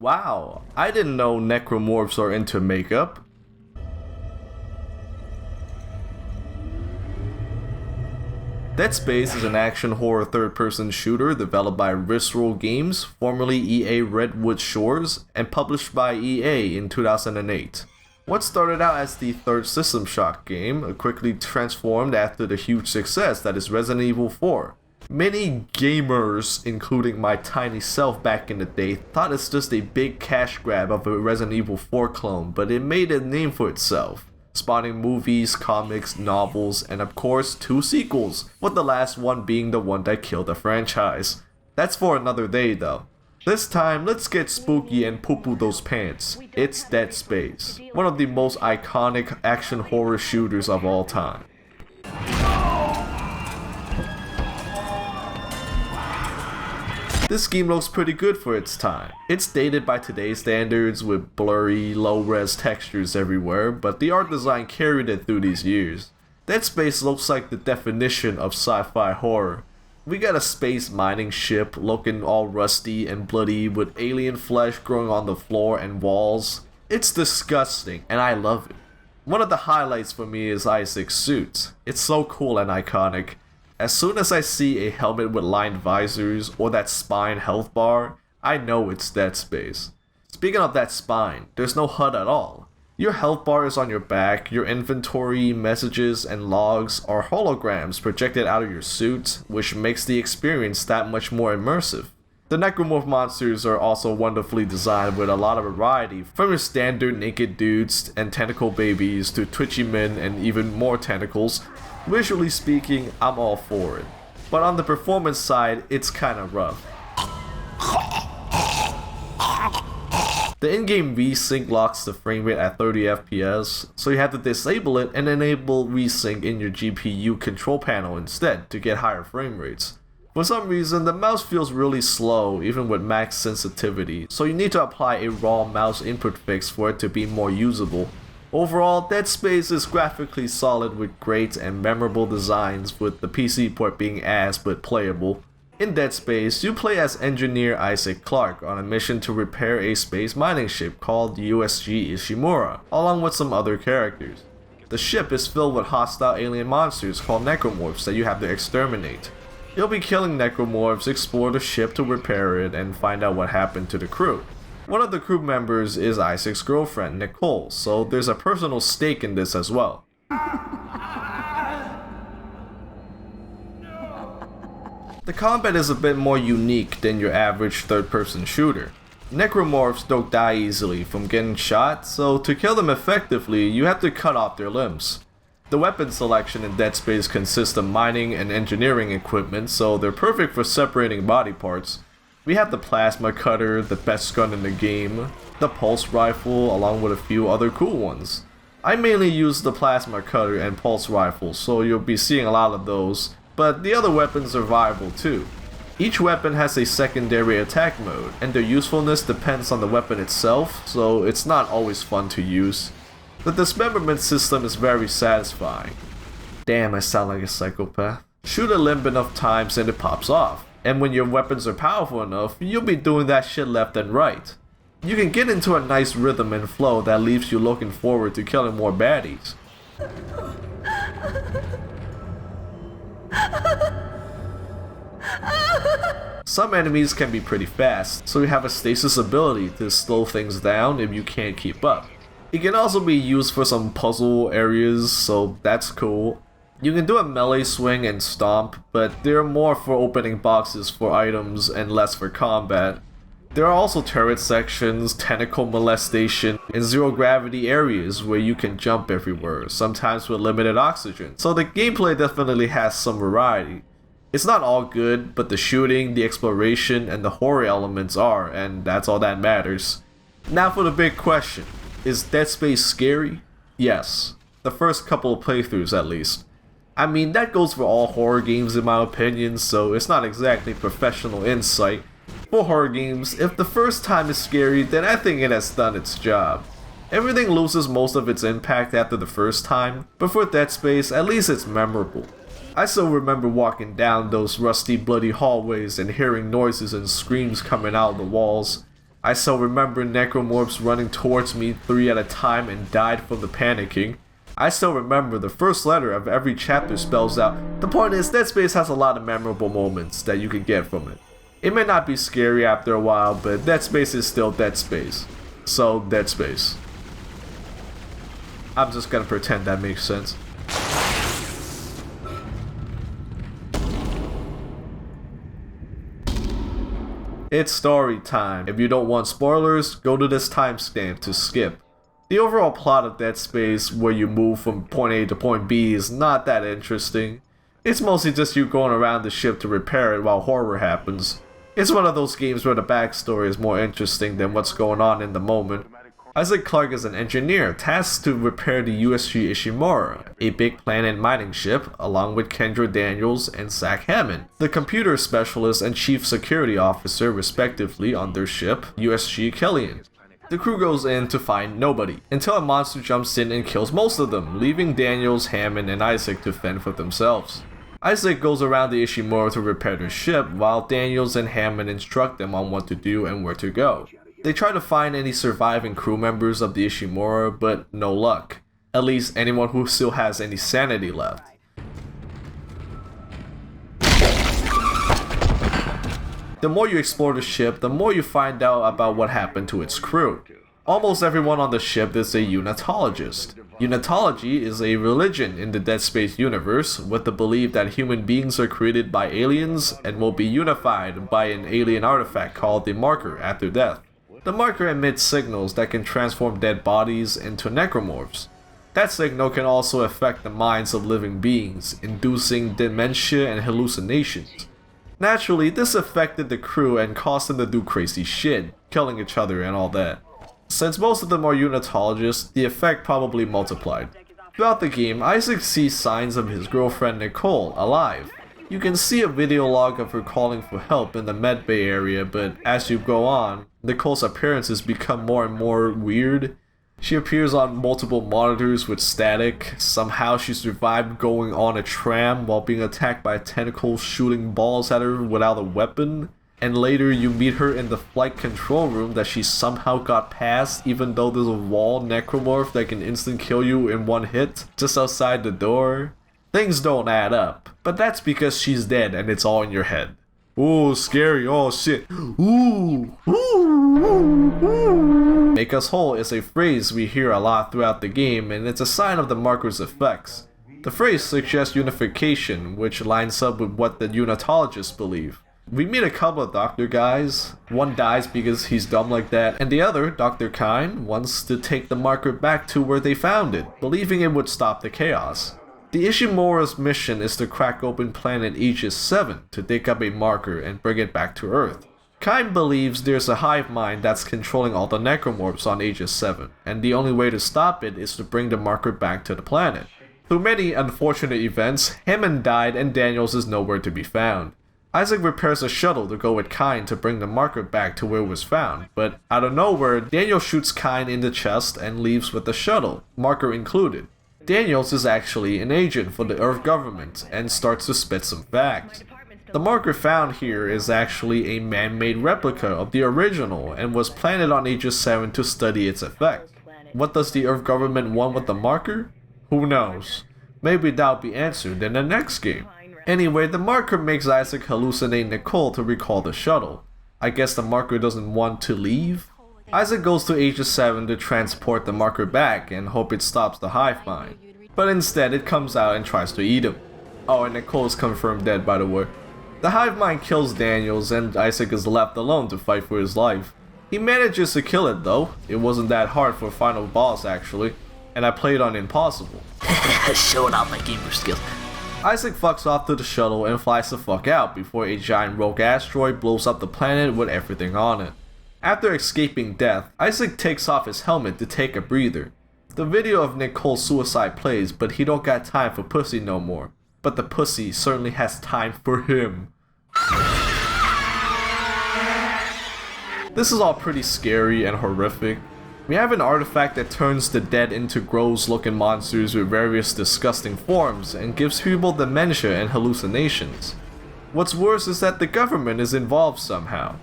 Wow, I didn't know necromorphs are into makeup. Dead Space is an action horror third-person shooter developed by Visceral Games, formerly EA Redwood Shores, and published by EA in 2008. What started out as the third System Shock game quickly transformed after the huge success that is Resident Evil 4. Many gamers, including my tiny self back in the day, thought it's just a big cash grab of a Resident Evil 4 clone, but it made a name for itself, spawning movies, comics, novels, and of course 2 sequels, with the last one being the one that killed the franchise. That's for another day though. This time, let's get spooky and poo-poo those pants. It's Dead Space, one of the most iconic action horror shooters of all time. This game looks pretty good for its time. It's dated by today's standards with blurry, low-res textures everywhere, but the art design carried it through these years. Dead Space looks like the definition of sci-fi horror. We got a space mining ship looking all rusty and bloody with alien flesh growing on the floor and walls. It's disgusting, and I love it. One of the highlights for me is Isaac's suit. It's so cool and iconic. As soon as I see a helmet with lined visors or that spine health bar, I know it's Dead Space. Speaking of that spine, there's no HUD at all. Your health bar is on your back, your inventory, messages, and logs are holograms projected out of your suit, which makes the experience that much more immersive. The necromorph monsters are also wonderfully designed with a lot of variety, from your standard naked dudes and tentacle babies to twitchy men and even more tentacles. Visually speaking, I'm all for it. But on the performance side, it's kinda rough. The in-game VSync locks the frame rate at 30 FPS, so you have to disable it and enable VSync in your GPU control panel instead to get higher frame rates. For some reason, the mouse feels really slow even with max sensitivity, so you need to apply a raw mouse input fix for it to be more usable. Overall, Dead Space is graphically solid with great and memorable designs, with the PC port being ass but playable. In Dead Space, you play as engineer Isaac Clarke on a mission to repair a space mining ship called USG Ishimura, along with some other characters. The ship is filled with hostile alien monsters called necromorphs that you have to exterminate. You'll be killing necromorphs, explore the ship to repair it, and find out what happened to the crew. One of the crew members is Isaac's girlfriend, Nicole, so there's a personal stake in this as well. The combat is a bit more unique than your average third-person shooter. Necromorphs don't die easily from getting shot, so to kill them effectively, you have to cut off their limbs. The weapon selection in Dead Space consists of mining and engineering equipment, so they're perfect for separating body parts. We have the plasma cutter, the best gun in the game, the pulse rifle, along with a few other cool ones. I mainly use the plasma cutter and pulse rifle, so you'll be seeing a lot of those, but the other weapons are viable too. Each weapon has a secondary attack mode, and their usefulness depends on the weapon itself, so it's not always fun to use. The dismemberment system is very satisfying. Damn, I sound like a psychopath. Shoot a limb enough times and it pops off. And when your weapons are powerful enough, you'll be doing that shit left and right. You can get into a nice rhythm and flow that leaves you looking forward to killing more baddies. Some enemies can be pretty fast, so you have a stasis ability to slow things down if you can't keep up. It can also be used for some puzzle areas, so that's cool. You can do a melee swing and stomp, but they're more for opening boxes for items and less for combat. There are also turret sections, tentacle molestation, and zero gravity areas where you can jump everywhere, sometimes with limited oxygen, so the gameplay definitely has some variety. It's not all good, but the shooting, the exploration, and the horror elements are, and that's all that matters. Now for the big question, is Dead Space scary? Yes, the first couple of playthroughs at least. I mean, that goes for all horror games in my opinion, so it's not exactly professional insight. For horror games, if the first time is scary, then I think it has done its job. Everything loses most of its impact after the first time, but for Dead Space, at least it's memorable. I still remember walking down those rusty, bloody hallways and hearing noises and screams coming out of the walls. I still remember necromorphs running towards me 3 at a time and died from the panicking. I still remember the first letter of every chapter spells out. The point is, Dead Space has a lot of memorable moments that you can get from it. It may not be scary after a while, but Dead Space is still Dead Space. So, Dead Space. I'm just gonna pretend that makes sense. It's story time. If you don't want spoilers, go to this timestamp to skip. The overall plot of Dead Space, where you move from point A to point B, is not that interesting. It's mostly just you going around the ship to repair it while horror happens. It's one of those games where the backstory is more interesting than what's going on in the moment. Isaac Clarke is an engineer tasked to repair the USG Ishimura, a big planet mining ship, along with Kendra Daniels and Zach Hammond, the computer specialist and chief security officer respectively on their ship, USG Kellyan. The crew goes in to find nobody, until a monster jumps in and kills most of them, leaving Daniels, Hammond, and Isaac to fend for themselves. Isaac goes around the Ishimura to repair their ship, while Daniels and Hammond instruct them on what to do and where to go. They try to find any surviving crew members of the Ishimura, but no luck. At least anyone who still has any sanity left. The more you explore the ship, the more you find out about what happened to its crew. Almost everyone on the ship is a unitologist. Unitology is a religion in the Dead Space universe, with the belief that human beings are created by aliens and will be unified by an alien artifact called the Marker after death. The Marker emits signals that can transform dead bodies into necromorphs. That signal can also affect the minds of living beings, inducing dementia and hallucinations. Naturally, this affected the crew and caused them to do crazy shit, killing each other and all that. Since most of them are unitologists, the effect probably multiplied. Throughout the game, Isaac sees signs of his girlfriend Nicole alive. You can see a video log of her calling for help in the medbay area, but as you go on, Nicole's appearances become more and more weird. She appears on multiple monitors with static. Somehow she survived going on a tram while being attacked by tentacles shooting balls at her without a weapon. And later you meet her in the flight control room that she somehow got past, even though there's a wall necromorph that can instant kill you in one hit just outside the door. Things don't add up, but that's because she's dead and it's all in your head. Ooh, scary, oh shit. Ooh, ooh, ooh, ooh. Make us whole is a phrase we hear a lot throughout the game, and it's a sign of the Marker's effects. The phrase suggests unification, which lines up with what the unitologists believe. We meet a couple of Dr. Guys. One dies because he's dumb like that, and the other, Dr. Kyne, wants to take the Marker back to where they found it, believing it would stop the chaos. The Ishimura's mission is to crack open planet Aegis 7 to dig up a Marker and bring it back to Earth. Kyne believes there's a hive mind that's controlling all the necromorphs on Aegis 7, and the only way to stop it is to bring the Marker back to the planet. Through many unfortunate events, Hammond died and Daniels is nowhere to be found. Isaac repairs a shuttle to go with Kyne to bring the Marker back to where it was found, but out of nowhere, Daniel shoots Kyne in the chest and leaves with the shuttle, Marker included. Daniels is actually an agent for the Earth government and starts to spit some facts. The Marker found here is actually a man-made replica of the original and was planted on Aegis 7 to study its effect. What does the Earth government want with the Marker? Who knows? Maybe that'll be answered in the next game. Anyway, the Marker makes Isaac hallucinate Nicole to recall the shuttle. I guess the Marker doesn't want to leave? Isaac goes to Aegis 7 to transport the Marker back and hope it stops the hive mind. But instead it comes out and tries to eat him. Oh, and Nicole's confirmed dead, by the way. The hive mind kills Daniels and Isaac is left alone to fight for his life. He manages to kill it though. It wasn't that hard for a final boss actually, and I played on impossible. Showing off my gamer skills. Isaac fucks off to the shuttle and flies the fuck out before a giant rogue asteroid blows up the planet with everything on it. After escaping death, Isaac takes off his helmet to take a breather. The video of Nicole's suicide plays, but he don't got time for pussy no more. But the pussy certainly has time for him. This is all pretty scary and horrific. We have an artifact that turns the dead into gross looking monsters with various disgusting forms and gives people dementia and hallucinations. What's worse is that the government is involved somehow.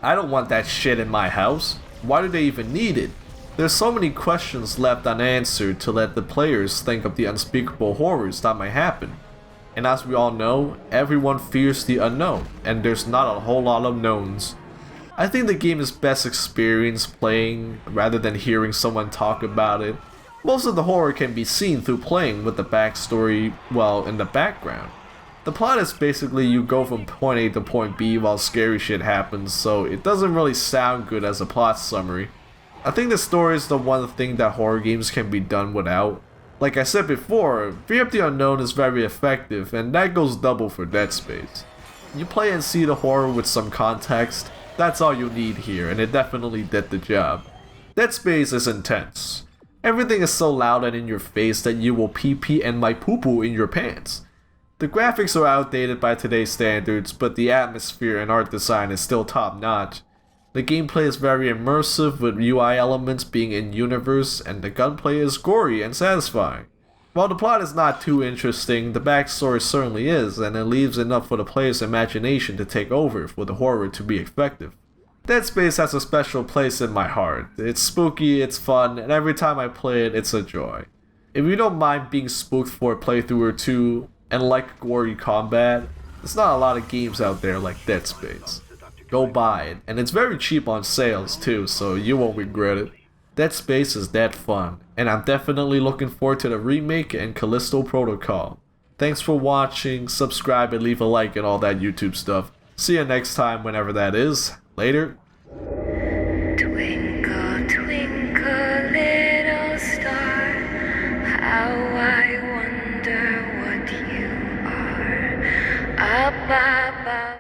I don't want that shit in my house. Why do they even need it? There's so many questions left unanswered to let the players think of the unspeakable horrors that might happen. And as we all know, everyone fears the unknown, and there's not a whole lot of knowns. I think the game is best experienced playing rather than hearing someone talk about it. Most of the horror can be seen through playing with the backstory, well, in the background. The plot is basically you go from point A to point B while scary shit happens, so it doesn't really sound good as a plot summary. I think the story is the one thing that horror games can be done without. Like I said before, Fear of the Unknown is very effective, and that goes double for Dead Space. You play and see the horror with some context, that's all you need here, and it definitely did the job. Dead Space is intense. Everything is so loud and in your face that you will pee and might poo in your pants. The graphics are outdated by today's standards, but the atmosphere and art design is still top notch. The gameplay is very immersive, with UI elements being in-universe, and the gunplay is gory and satisfying. While the plot is not too interesting, the backstory certainly is, and it leaves enough for the player's imagination to take over for the horror to be effective. Dead Space has a special place in my heart. It's spooky, it's fun, and every time I play it, it's a joy. If you don't mind being spooked for a playthrough or two, and like gory combat, there's not a lot of games out there like Dead Space. Go buy it, and it's very cheap on sales too, so you won't regret it. Dead Space is that fun, and I'm definitely looking forward to the remake and Callisto Protocol. Thanks for watching, subscribe and leave a like and all that YouTube stuff. See you next time whenever that is. Later. Twinkle, twinkle, little star, how I wonder what you are. Up above.